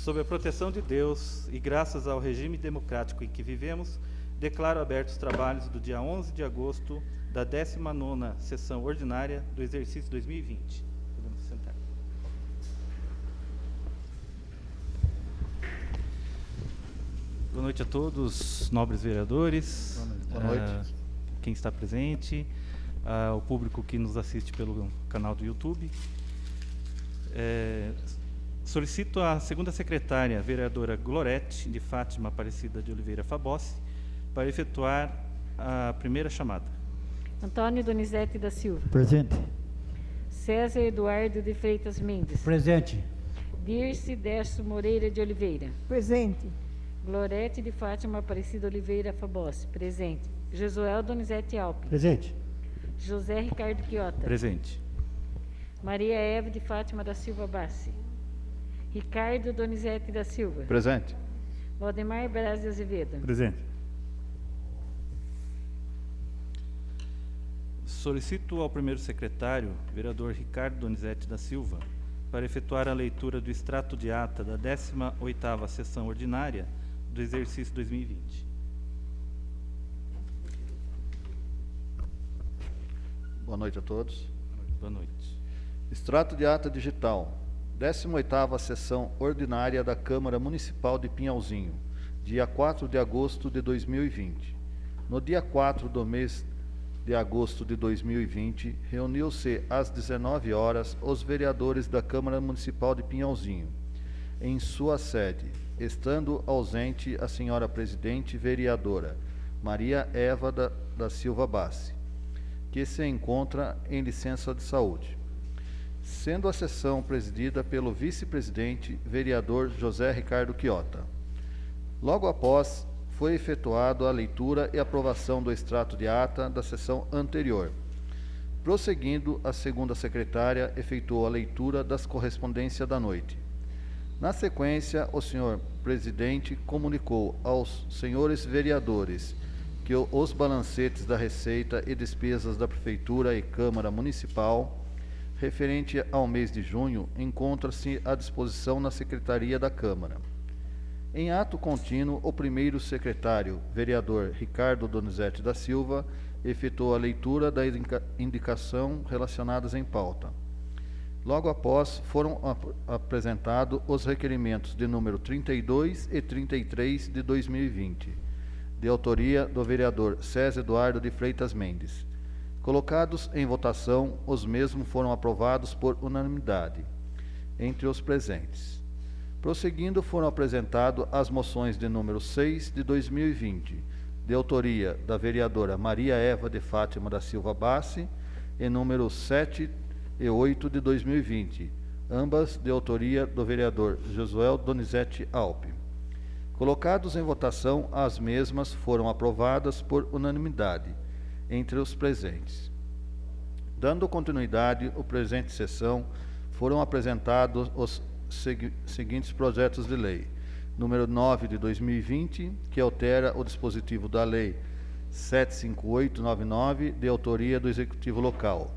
Sob a proteção de Deus e graças ao regime democrático em que vivemos, declaro abertos os trabalhos do dia 11 de agosto da 19ª sessão ordinária do exercício 2020. Podemos sentar. Boa noite a todos, nobres vereadores. Boa noite. Quem está presente, o público que nos assiste pelo canal do YouTube. Solicito a segunda secretária, vereadora Glorete de Fátima Aparecida de Oliveira Fabossi, para efetuar a primeira chamada. Antônio Donizete da Silva. Presente. César Eduardo de Freitas Mendes. Presente. Dirce Décio Moreira de Oliveira. Presente. Glorete de Fátima Aparecida Oliveira Fabossi. Presente. Josuel Donizete Alpe. Presente. José Ricardo Quiota. Presente. Maria Eva de Fátima da Silva Bassi. Ricardo Donizete da Silva. Presente. Valdemar Braz de Azevedo. Presente. Solicito ao primeiro secretário, vereador Ricardo Donizete da Silva, para efetuar a leitura do extrato de ata da 18ª sessão ordinária do exercício 2020. Boa noite a todos. Boa noite. Extrato de ata digital. 18ª sessão ordinária da Câmara Municipal de Pinhalzinho, dia 4 de agosto de 2020. No dia 4 do mês de agosto de 2020, reuniu-se às 19 horas os vereadores da Câmara Municipal de Pinhalzinho, em sua sede, estando ausente a senhora presidente vereadora Maria Eva da Silva Bassi, que se encontra em licença de saúde, sendo a sessão presidida pelo vice-presidente vereador José Ricardo Quiota. Logo após, foi efetuada a leitura e aprovação do extrato de ata da sessão anterior. Prosseguindo, a segunda secretária efetuou a leitura das correspondências da noite. Na sequência, o senhor presidente comunicou aos senhores vereadores que os balancetes da receita e despesas da Prefeitura e Câmara Municipal, referente ao mês de junho, encontra-se à disposição na Secretaria da Câmara. Em ato contínuo, o primeiro secretário, vereador Ricardo Donizete da Silva, efetuou a leitura da indicação relacionadas em pauta. Logo após, foram apresentados os requerimentos de número 32 e 33 de 2020, de autoria do vereador César Eduardo de Freitas Mendes. Colocados em votação, os mesmos foram aprovados por unanimidade entre os presentes. Prosseguindo, foram apresentadas as moções de número 6 de 2020, de autoria da vereadora Maria Eva de Fátima da Silva Bassi, e número 7 e 8 de 2020, ambas de autoria do vereador Josuel Donizete Alpe. Colocados em votação, as mesmas foram aprovadas por unanimidade entre os presentes. Dando continuidade à presente sessão, foram apresentados os seguintes projetos de lei. Número 9 de 2020, que altera o dispositivo da Lei 75899, de autoria do Executivo Local.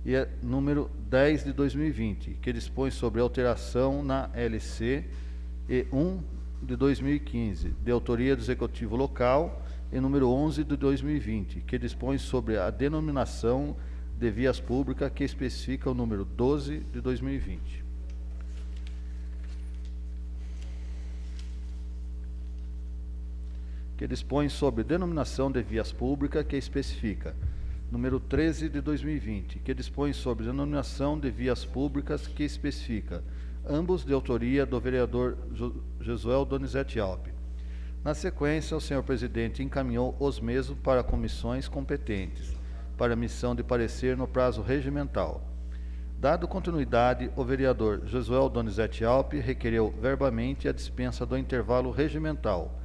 E número 10 de 2020, que dispõe sobre alteração na LC, e 1 de 2015, de autoria do Executivo Local, e número 11 de 2020, que dispõe sobre a denominação de vias públicas, que especifica o número 12 de 2020. Que dispõe sobre denominação de vias públicas, que especifica número 13 de 2020, que dispõe sobre denominação de vias públicas, que especifica, ambos de autoria do vereador Josuel Donizete Alpe. Na sequência, o senhor presidente encaminhou os mesmos para comissões competentes, para emissão de parecer no prazo regimental. Dado continuidade, o vereador Josuel Donizete Alpe requereu verbamente a dispensa do intervalo regimental.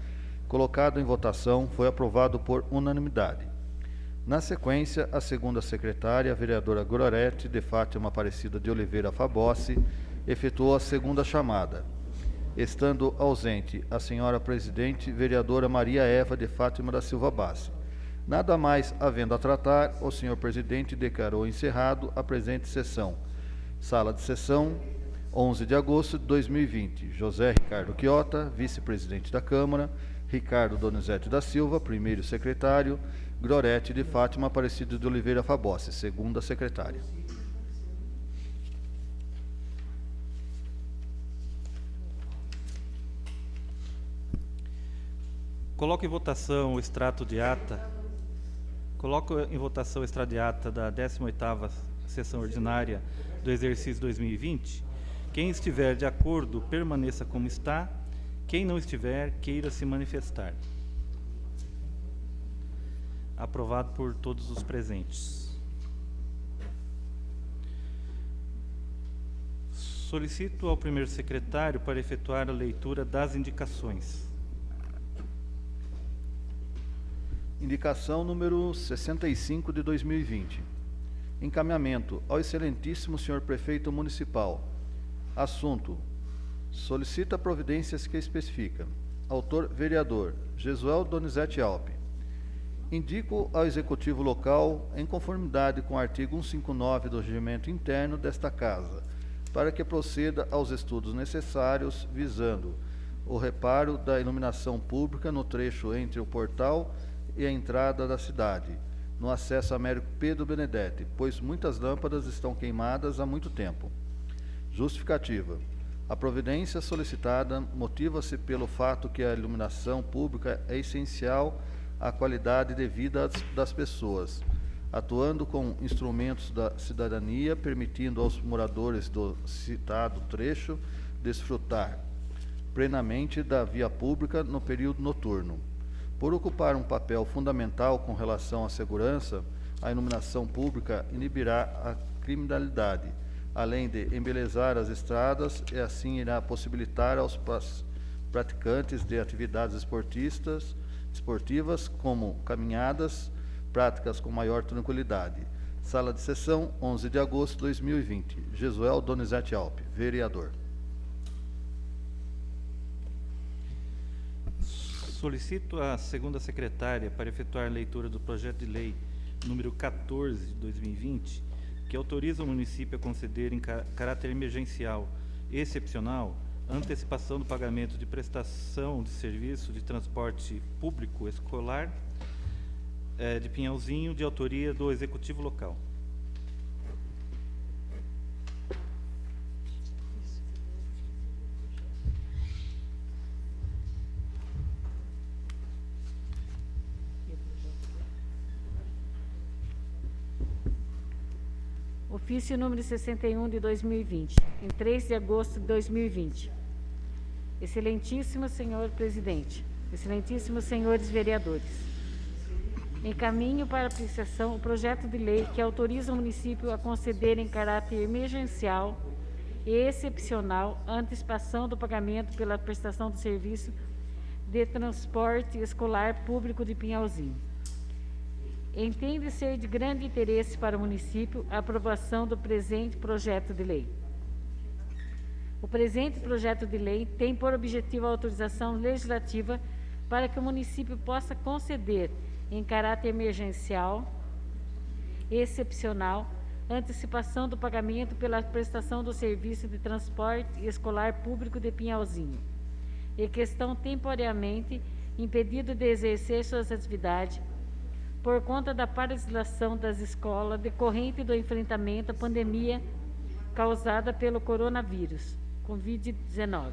Colocado em votação, foi aprovado por unanimidade. Na sequência, a segunda secretária, a vereadora Glorete de Fátima Aparecida de Oliveira Fabossi, efetuou a segunda chamada. Estando ausente a senhora presidente, vereadora Maria Eva de Fátima da Silva Bassi. Nada mais havendo a tratar, o senhor presidente declarou encerrado a presente sessão. Sala de sessão, 11 de agosto de 2020, José Ricardo Quiota, vice-presidente da Câmara, Ricardo Donizete da Silva, primeiro secretário, Glorete de Fátima Aparecida de Oliveira Fabossi, segunda secretária. Coloco em votação o extrato de ata. Coloco em votação o extrato de ata da 18ª sessão ordinária do exercício 2020. Quem estiver de acordo, permaneça como está. Quem não estiver, queira se manifestar. Aprovado por todos os presentes. Solicito ao primeiro secretário para efetuar a leitura das indicações. Indicação número 65 de 2020. Encaminhamento ao excelentíssimo senhor prefeito municipal. Assunto: solicita providências que especifica. Autor: vereador Jesuel Donizete Alpe. Indico ao executivo local, em conformidade com o artigo 159 do regimento interno desta casa, para que proceda aos estudos necessários visando o reparo da iluminação pública no trecho entre o portal e a entrada da cidade, no acesso Américo Pedro Benedetti, pois muitas lâmpadas estão queimadas há muito tempo. Justificativa: a providência solicitada motiva-se pelo fato que a iluminação pública é essencial à qualidade de vida das pessoas, atuando com instrumentos da cidadania, permitindo aos moradores do citado trecho desfrutar plenamente da via pública no período noturno. Por ocupar um papel fundamental com relação à segurança, a iluminação pública inibirá a criminalidade, além de embelezar as estradas e assim irá possibilitar aos praticantes de atividades esportivas como caminhadas, práticas com maior tranquilidade. Sala de sessão, 11 de agosto de 2020. Jesuel Donizete Alpe, vereador. Solicito a segunda secretária para efetuar a leitura do projeto de lei número 14 de 2020, que autoriza o município a conceder em caráter emergencial e excepcional antecipação do pagamento de prestação de serviço de transporte público escolar de Pinhalzinho, de autoria do Executivo Local. Ofício número 61 de 2020, em 3 de agosto de 2020. Excelentíssimo senhor presidente, excelentíssimos senhores vereadores, encaminho para apreciação o projeto de lei que autoriza o município a conceder em caráter emergencial e excepcional a antecipação do pagamento pela prestação de serviço de transporte escolar público de Pinhalzinho. Entende ser de grande interesse para o município a aprovação do presente projeto de lei. O presente projeto de lei tem por objetivo a autorização legislativa para que o município possa conceder, em caráter emergencial e excepcional, antecipação do pagamento pela prestação do serviço de transporte escolar público de Pinhalzinho, e que estão temporariamente impedidos de exercer suas atividades por conta da paralisação das escolas decorrente do enfrentamento à pandemia causada pelo coronavírus, Covid-19.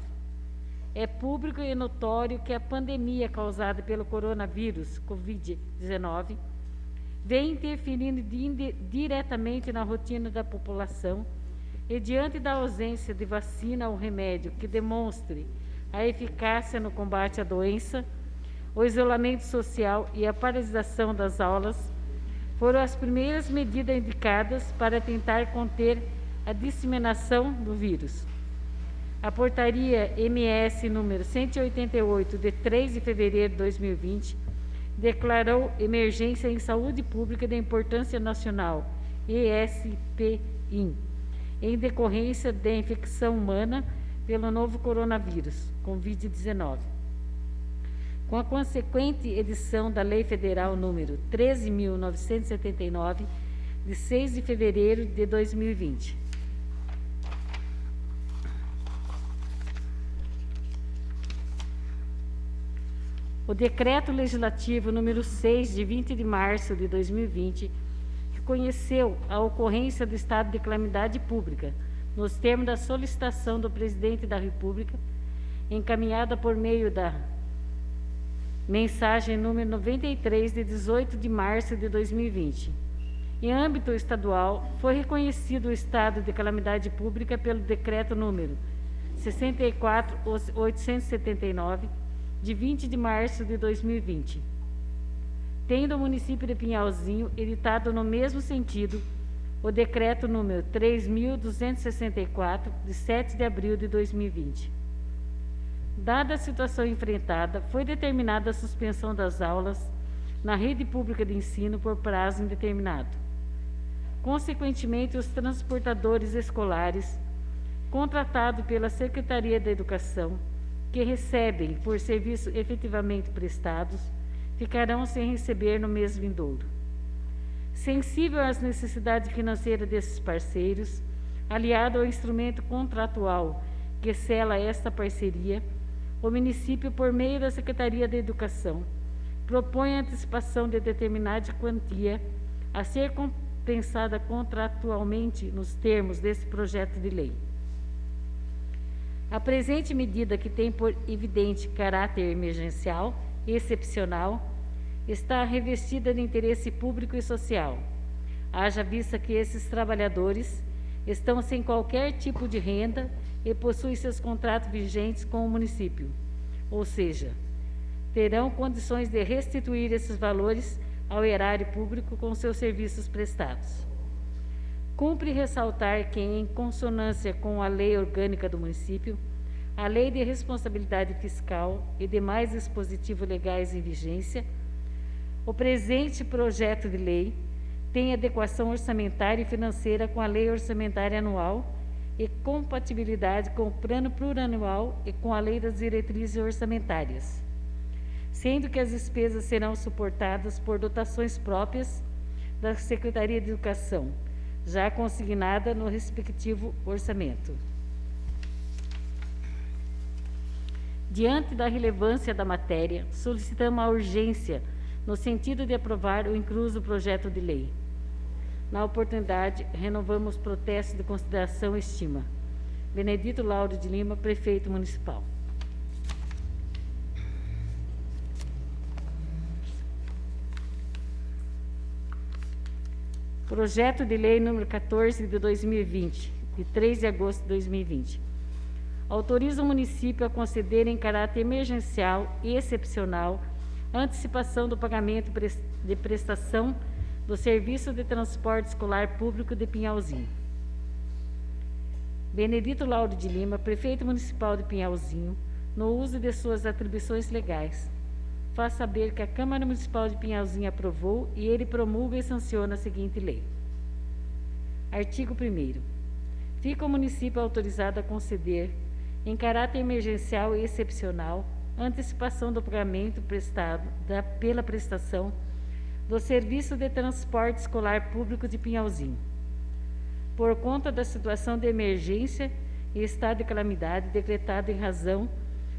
É público e notório que a pandemia causada pelo coronavírus, Covid-19, vem interferindo diretamente na rotina da população e, diante da ausência de vacina ou remédio que demonstre a eficácia no combate à doença, o isolamento social e a paralisação das aulas foram as primeiras medidas indicadas para tentar conter a disseminação do vírus. A portaria MS número 188, de 3 de fevereiro de 2020, declarou emergência em saúde pública de importância nacional, ESPIN, em decorrência da infecção humana pelo novo coronavírus, Covid-19. Com a consequente edição da Lei Federal número 13.979, de 6 de fevereiro de 2020. O Decreto Legislativo número 6, de 20 de março de 2020, reconheceu a ocorrência do estado de calamidade pública, nos termos da solicitação do Presidente da República, encaminhada por meio da mensagem número 93, de 18 de março de 2020. Em âmbito estadual, foi reconhecido o estado de calamidade pública pelo Decreto número 64.879, de 20 de março de 2020, tendo o município de Pinhalzinho editado no mesmo sentido o Decreto número 3.264, de 7 de abril de 2020. Dada a situação enfrentada, foi determinada a suspensão das aulas na rede pública de ensino por prazo indeterminado. Consequentemente, os transportadores escolares contratados pela Secretaria da Educação, que recebem por serviços efetivamente prestados, ficarão sem receber no mês vindouro. Sensível às necessidades financeiras desses parceiros, aliado ao instrumento contratual que sela esta parceria, o município, por meio da Secretaria da Educação, propõe a antecipação de determinada quantia a ser compensada contratualmente nos termos desse projeto de lei. A presente medida, que tem por evidente caráter emergencial e excepcional, está revestida de interesse público e social, haja vista que esses trabalhadores estão sem qualquer tipo de renda e possuem seus contratos vigentes com o município, ou seja, terão condições de restituir esses valores ao erário público com seus serviços prestados. Cumpre ressaltar que, em consonância com a Lei Orgânica do Município, a Lei de Responsabilidade Fiscal e demais dispositivos legais em vigência, o presente projeto de lei tem adequação orçamentária e financeira com a Lei Orçamentária Anual e compatibilidade com o Plano Plurianual e com a Lei das Diretrizes Orçamentárias, sendo que as despesas serão suportadas por dotações próprias da Secretaria de Educação, já consignada no respectivo orçamento. Diante da relevância da matéria, solicitamos a urgência no sentido de aprovar o incluso projeto de lei. Na oportunidade, renovamos protesto de consideração e estima. Benedito Lauro de Lima, Prefeito Municipal. Projeto de Lei número 14 de 2020, de 3 de agosto de 2020. Autoriza o município a conceder em caráter emergencial e excepcional a antecipação do pagamento de prestação do Serviço de Transporte Escolar Público de Pinhalzinho. Benedito Lauro de Lima, Prefeito Municipal de Pinhalzinho, no uso de suas atribuições legais, faz saber que a Câmara Municipal de Pinhalzinho aprovou e ele promulga e sanciona a seguinte lei. Artigo 1º. Fica o município autorizado a conceder, em caráter emergencial e excepcional, a antecipação do pagamento prestado pela prestação do Serviço de Transporte Escolar Público de Pinhalzinho, por conta da situação de emergência e estado de calamidade decretado em razão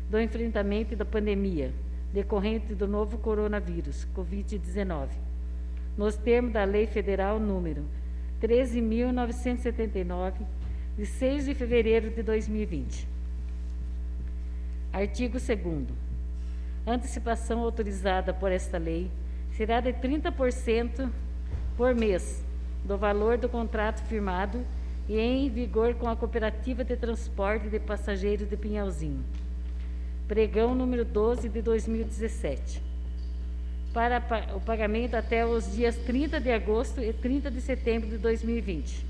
do enfrentamento da pandemia decorrente do novo coronavírus, Covid-19, nos termos da Lei Federal número 13.979, de 6 de fevereiro de 2020. Artigo 2º. A antecipação autorizada por esta lei será de 30% por mês do valor do contrato firmado e em vigor com a Cooperativa de Transporte de Passageiros de Pinhalzinho, pregão número 12 de 2017, para o pagamento até os dias 30 de agosto e 30 de setembro de 2020.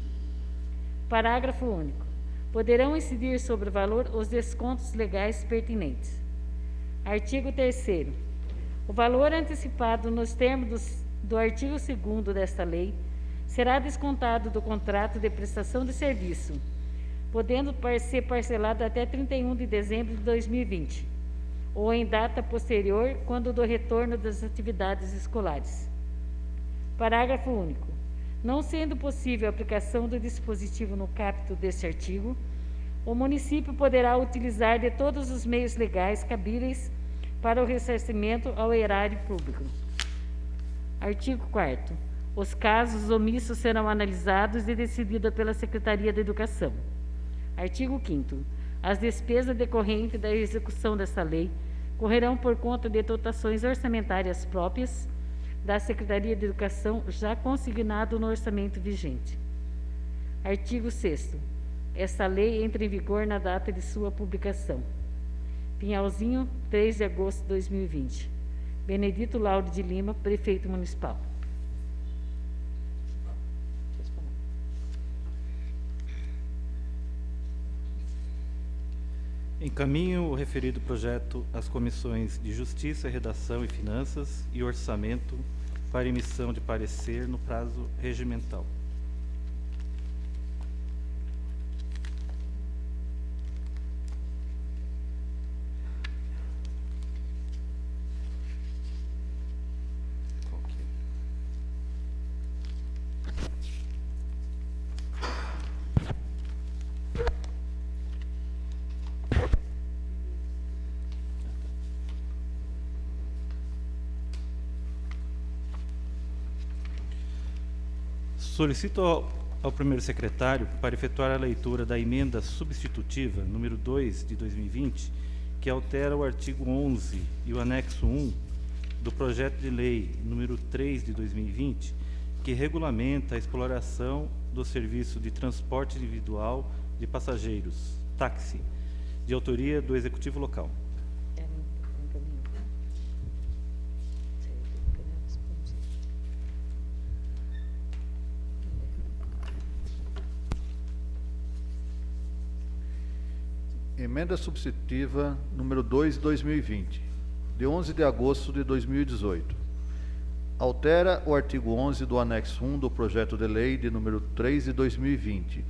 Parágrafo único. Poderão incidir sobre o valor os descontos legais pertinentes. Artigo 3º. O valor antecipado nos termos do artigo 2º desta lei será descontado do contrato de prestação de serviço, podendo ser parcelado até 31 de dezembro de 2020, ou em data posterior, quando do retorno das atividades escolares. Parágrafo único. Não sendo possível a aplicação do dispositivo no caput deste artigo, o município poderá utilizar de todos os meios legais cabíveis para o ressarcimento ao erário público. Artigo 4º. Os casos omissos serão analisados e decididos pela Secretaria da Educação. Artigo 5º. As despesas decorrentes da execução desta lei correrão por conta de dotações orçamentárias próprias da Secretaria de Educação, já consignado no orçamento vigente. Artigo 6º. Esta lei entra em vigor na data de sua publicação. Pinhalzinho, 3 de agosto de 2020. Benedito Lauro de Lima, Prefeito Municipal. Encaminho o referido projeto às comissões de Justiça, Redação e Finanças e Orçamento para emissão de parecer no prazo regimental. Solicito ao primeiro secretário para efetuar a leitura da emenda substitutiva número 2 de 2020, que altera o artigo 11 e o anexo 1 do projeto de lei número 3 de 2020, que regulamenta a exploração do serviço de transporte individual de passageiros, táxi, de autoria do Executivo Local. Emenda substitutiva número 2 de 2020, de 11 de agosto de 2018. Altera o artigo 11 do anexo 1 do projeto de lei de número 3 de 2020,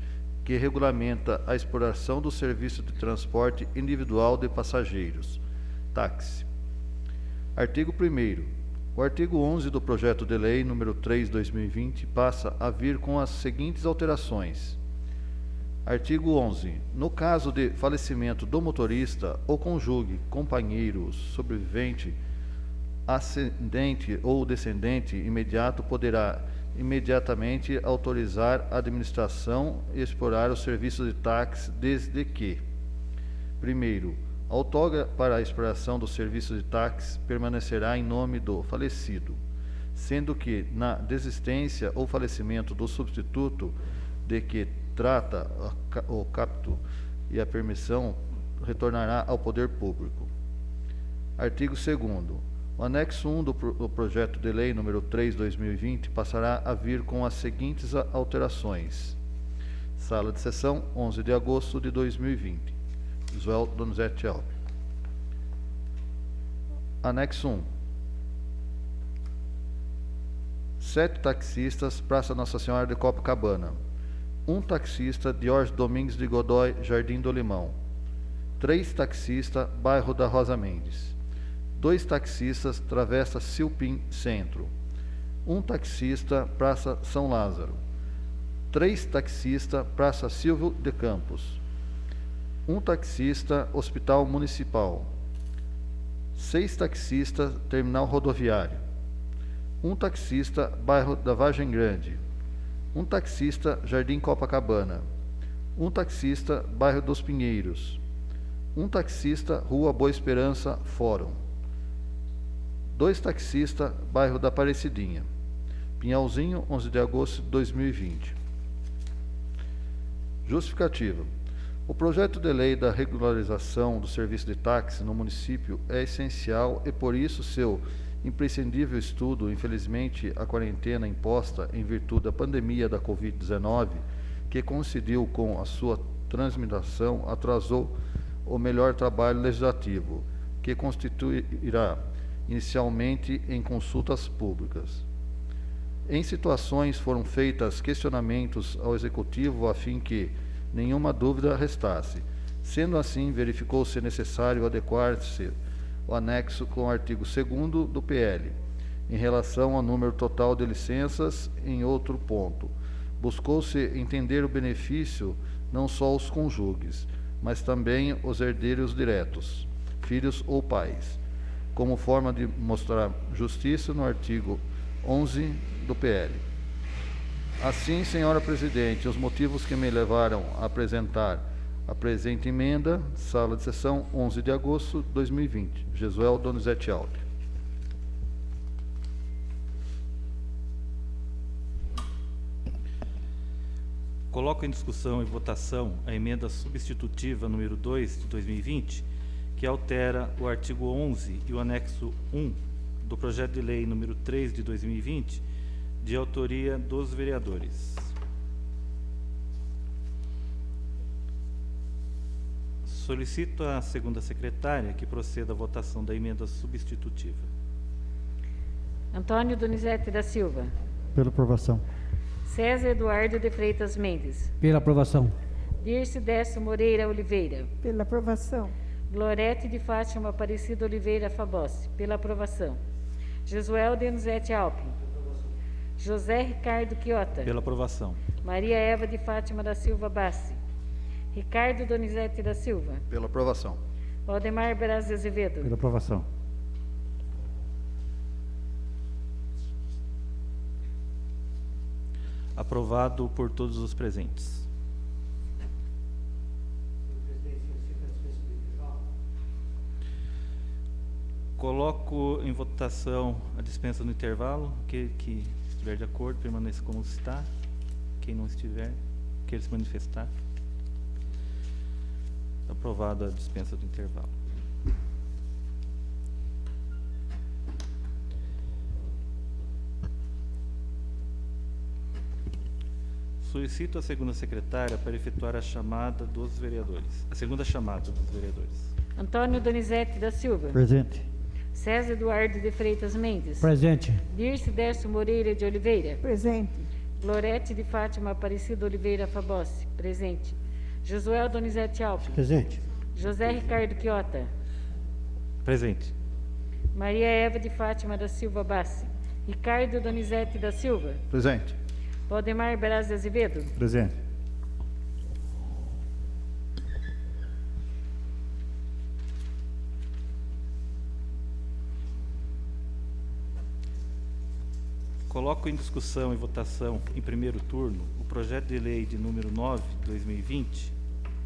que regulamenta a exploração do serviço de transporte individual de passageiros, táxi. Artigo 1º. O artigo 11 do projeto de lei número 3 de 2020 passa a vir com as seguintes alterações. Artigo 11. No caso de falecimento do motorista, o cônjuge, companheiro, sobrevivente, ascendente ou descendente imediato poderá imediatamente autorizar a administração e explorar o serviço de táxi desde que: primeiro, a outorga para a exploração do serviço de táxi permanecerá em nome do falecido, sendo que, na desistência ou falecimento do substituto de que trata o capto e a permissão retornará ao poder público. Artigo 2º. O anexo 1 do projeto de lei número 3 de 2020 passará a vir com as seguintes alterações. Sala de sessão, 11 de agosto de 2020. Joel Donizete Alves. Anexo 1. 7 taxistas, Praça Nossa Senhora de Copacabana. 1 taxista, Diógenes Domingues de Godoy, Jardim do Limão. 3 taxistas, Bairro da Rosa Mendes. 2 taxistas, Travessa Silpim Centro. 1 taxista, Praça São Lázaro. 3 taxistas, Praça Silvio de Campos. 1 taxista, Hospital Municipal. 6 taxistas, Terminal Rodoviário. 1 taxista, Bairro da Vargem Grande. 1 taxista, Jardim Copacabana. 1 taxista, Bairro dos Pinheiros. 1 taxista, Rua Boa Esperança, Fórum. 2 taxistas, Bairro da Aparecidinha. Pinhalzinho, 11 de agosto de 2020. Justificativa. O projeto de lei da regularização do serviço de táxi no município é essencial e, por isso, seu imprescindível estudo. Infelizmente, a quarentena imposta em virtude da pandemia da Covid-19, que coincidiu com a sua transmissão, atrasou o melhor trabalho legislativo, que constituirá inicialmente em consultas públicas. Em situações foram feitos questionamentos ao Executivo a fim que nenhuma dúvida restasse. Sendo assim, verificou-se necessário adequar-se o anexo com o artigo 2º do PL, em relação ao número total de licenças. Em outro ponto, buscou-se entender o benefício não só aos cônjuges, mas também os herdeiros diretos, filhos ou pais, como forma de mostrar justiça no artigo 11 do PL. Assim, senhora presidente, os motivos que me levaram a apresentar a presente emenda, sala de sessão, 11 de agosto de 2020. Jesuel Donizete Alpe. Coloco em discussão e votação a emenda substitutiva número 2 de 2020, que altera o artigo 11 e o anexo 1 do projeto de lei número 3 de 2020, de autoria dos vereadores. Solicito à segunda secretária que proceda à votação da emenda substitutiva. Antônio Donizete da Silva. Pela aprovação. César Eduardo de Freitas Mendes. Pela aprovação. Dirce Décio Moreira Oliveira. Pela aprovação. Glorete de Fátima Aparecida Oliveira Fabossi. Pela aprovação. Jesuel Donizete Alpe. José Ricardo Quiota. Pela aprovação. Maria Eva de Fátima da Silva Bassi. Ricardo Donizete da Silva. Pela aprovação. Valdemar Braz de Azevedo. Pela aprovação. Aprovado por todos os presentes. Coloco em votação a dispensa no intervalo. Aquele que estiver de acordo, permaneça como está. Quem não estiver, queira se manifestar. Aprovada a dispensa do intervalo. Solicito a segunda secretária para efetuar a chamada dos vereadores. A segunda chamada dos vereadores. Antônio Donizete da Silva. Presente. César Eduardo de Freitas Mendes. Presente. Dirce Décio Moreira de Oliveira. Presente. Glorete de Fátima Aparecida Oliveira Fabossi. Presente. Josuel Donizete Alpe. Presente. José Ricardo Quiota. Presente. Maria Eva de Fátima da Silva Bassi. Ricardo Donizete da Silva. Presente. Valdemar Braz de Azevedo. Presente. Coloco em discussão e votação, em primeiro turno, o projeto de lei de número 9 de 2020.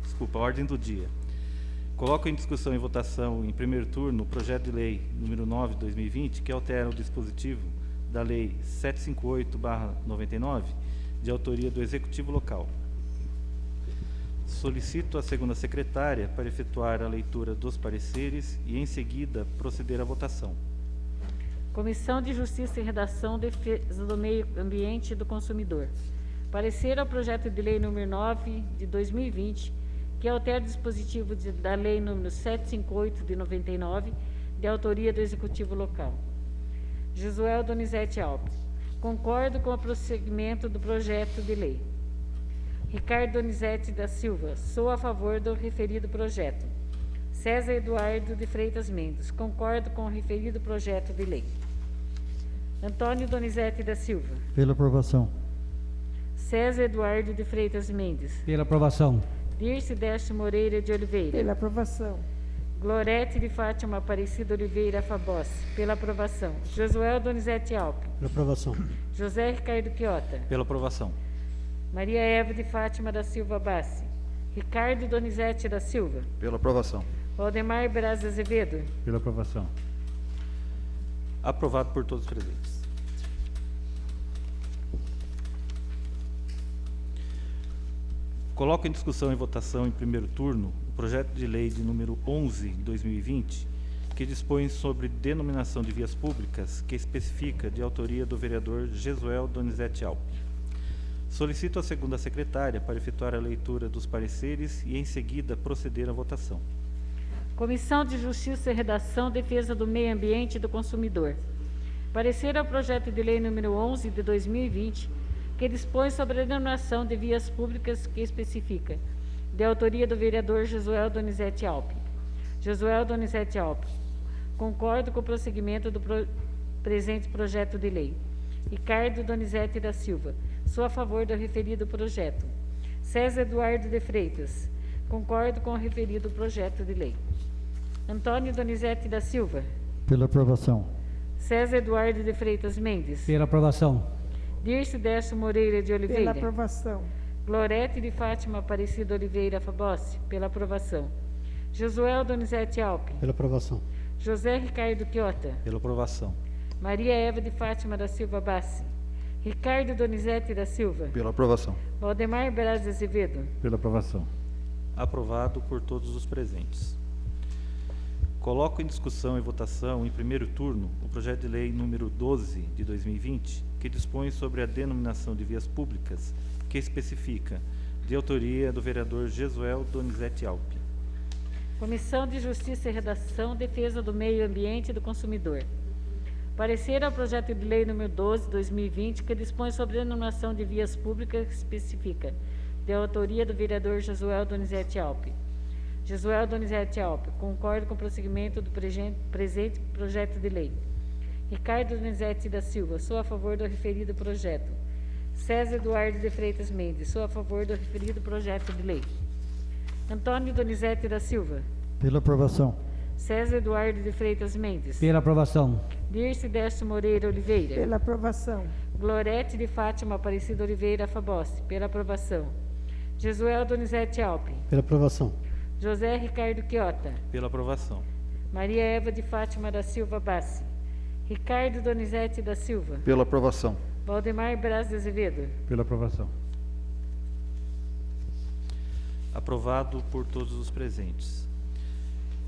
Desculpa, a ordem do dia. Coloco em discussão e votação, em primeiro turno, o projeto de lei número 9 de 2020, que altera o dispositivo da Lei 758/99, de autoria do Executivo Local. Solicito a segunda secretária para efetuar a leitura dos pareceres e, em seguida, proceder à votação. Comissão de Justiça e Redação, Defesa do Meio Ambiente e do Consumidor. Parecer ao projeto de lei número 9 de 2020, que altera o dispositivo da lei número 758 de 99, de autoria do Executivo Local. Josuel Donizete Alpe. Concordo com o prosseguimento do projeto de lei. Ricardo Donizete da Silva. Sou a favor do referido projeto. César Eduardo de Freitas Mendes. Concordo com o referido projeto de lei. Antônio Donizete da Silva. Pela aprovação. César Eduardo de Freitas Mendes. Pela aprovação. Dirce Décio Moreira de Oliveira. Pela aprovação. Glorete de Fátima Aparecida Oliveira Fabossi. Pela aprovação. Josuel Donizete Alpe. Pela aprovação. José Ricardo Quiota. Pela aprovação. Maria Eva de Fátima da Silva Bassi. Ricardo Donizete da Silva. Pela aprovação. Valdemar Braz de Azevedo. Pela aprovação. Aprovado por todos os presentes. Coloco em discussão e votação em primeiro turno o projeto de lei de número 11 de 2020, que dispõe sobre denominação de vias públicas, que especifica de autoria do vereador Jesuel Donizete Alpe. Solicito a segunda secretária para efetuar a leitura dos pareceres e, em seguida, proceder à votação. Comissão de Justiça e Redação, Defesa do Meio Ambiente e do Consumidor. Parecer ao projeto de lei número 11 de 2020, que dispõe sobre a denominação de vias públicas, que especifica, de autoria do vereador Josuel Donizete Alpe. Josuel Donizete Alpe. Concordo com o prosseguimento do presente projeto de lei. Ricardo Donizete da Silva. Sou a favor do referido projeto. César Eduardo de Freitas. Concordo com o referido projeto de lei. Antônio Donizete da Silva. Pela aprovação. César Eduardo de Freitas Mendes. Pela aprovação. Dirce Décio Moreira de Pela Oliveira. aprovação. Glorete de Fátima Aparecida Oliveira Fabossi. Pela aprovação. Josuel Donizete Alpe. Pela aprovação. José Ricardo Quiota. Pela aprovação. Maria Eva de Fátima da Silva Bassi. Ricardo Donizete da Silva. Pela aprovação. Valdemar Braz de Azevedo. Pela aprovação. Aprovado por todos os presentes. Coloco em discussão e votação, em primeiro turno, o projeto de lei número 12 de 2020, que dispõe sobre a denominação de vias públicas, que especifica, de autoria do vereador Jesuel Donizete Alpe. Comissão de Justiça e Redação, Defesa do Meio Ambiente e do Consumidor. Parecer ao projeto de lei número 12 de 2020, que dispõe sobre a denominação de vias públicas, que especifica, de autoria do vereador Jesuel Donizete Alpe. Jesuel Donizete Alpe, concordo com o prosseguimento do presente projeto de lei. Ricardo Donizete da Silva, sou a favor do referido projeto. César Eduardo de Freitas Mendes, sou a favor do referido projeto de lei. Antônio Donizete da Silva. Pela aprovação. César Eduardo de Freitas Mendes. Pela aprovação. Dirce Décio Moreira Oliveira. Pela aprovação. Glorete de Fátima Aparecida Oliveira Fabossi. Pela aprovação. Jesuel Donizete Alpe. Pela aprovação. José Ricardo Quiota. Pela aprovação. Maria Eva de Fátima da Silva Bassi. Ricardo Donizete da Silva. Pela aprovação. Valdemar Braz de Azevedo. Pela aprovação. Aprovado por todos os presentes.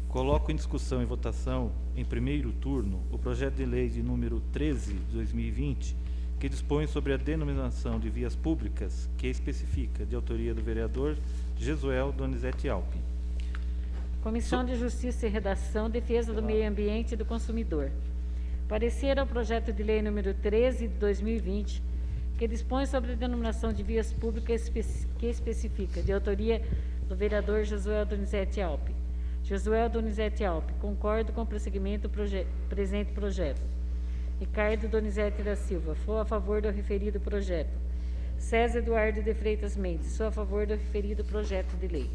Coloco em discussão e votação, em primeiro turno, o projeto de lei de número 13 de 2020, que dispõe sobre a denominação de vias públicas, que especifica, de autoria do vereador Jesuel Donizete Alpe. Comissão de Justiça e Redação, Defesa do Meio Ambiente e do Consumidor. Parecer ao projeto de lei número 13 de 2020, que dispõe sobre a denominação de vias públicas que especifica, de autoria do vereador Jesuel Donizete Alpe. Jesuel Donizete Alpe, concordo com o prosseguimento do presente projeto. Ricardo Donizete da Silva, sou a favor do referido projeto. César Eduardo de Freitas Mendes, sou a favor do referido projeto de lei.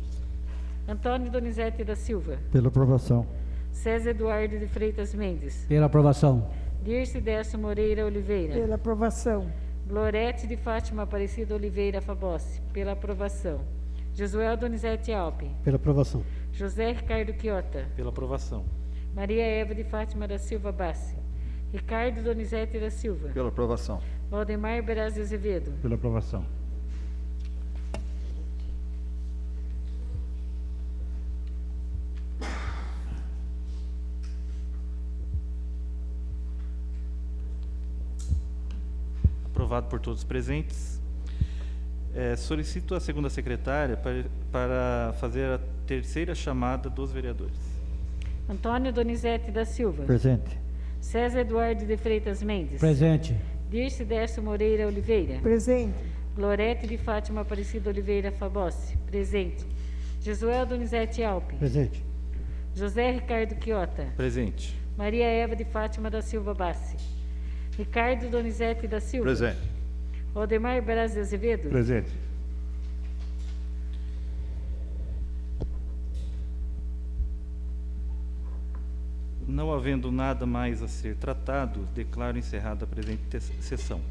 Antônio Donizete da Silva. Pela aprovação. César Eduardo de Freitas Mendes. Pela aprovação. Dirce Décio Moreira Oliveira. Pela aprovação. Glorete de Fátima Aparecida Oliveira Fabossi. Pela aprovação. Josuel Donizete Alpe. Pela aprovação. José Ricardo Quiota. Pela aprovação. Maria Eva de Fátima da Silva Bassi. Ricardo Donizete da Silva. Pela aprovação. Valdemar Braz de Azevedo. Pela aprovação. Aprovado por todos os presentes. Solicito a segunda secretária para fazer a terceira chamada dos vereadores. Antônio Donizete da Silva. Presente. César Eduardo de Freitas Mendes. Presente. Dirce Décio Moreira Oliveira. Presente. Glorete de Fátima Aparecida Oliveira Fabossi. Presente. Josuel Donizete Alpe. Presente. José Ricardo Quiota. Presente. Maria Eva de Fátima da Silva Bassi. Ricardo Donizete da Silva. Presente. Valdemar Braz de Azevedo. Presente. Não havendo nada mais a ser tratado, declaro encerrada a presente sessão.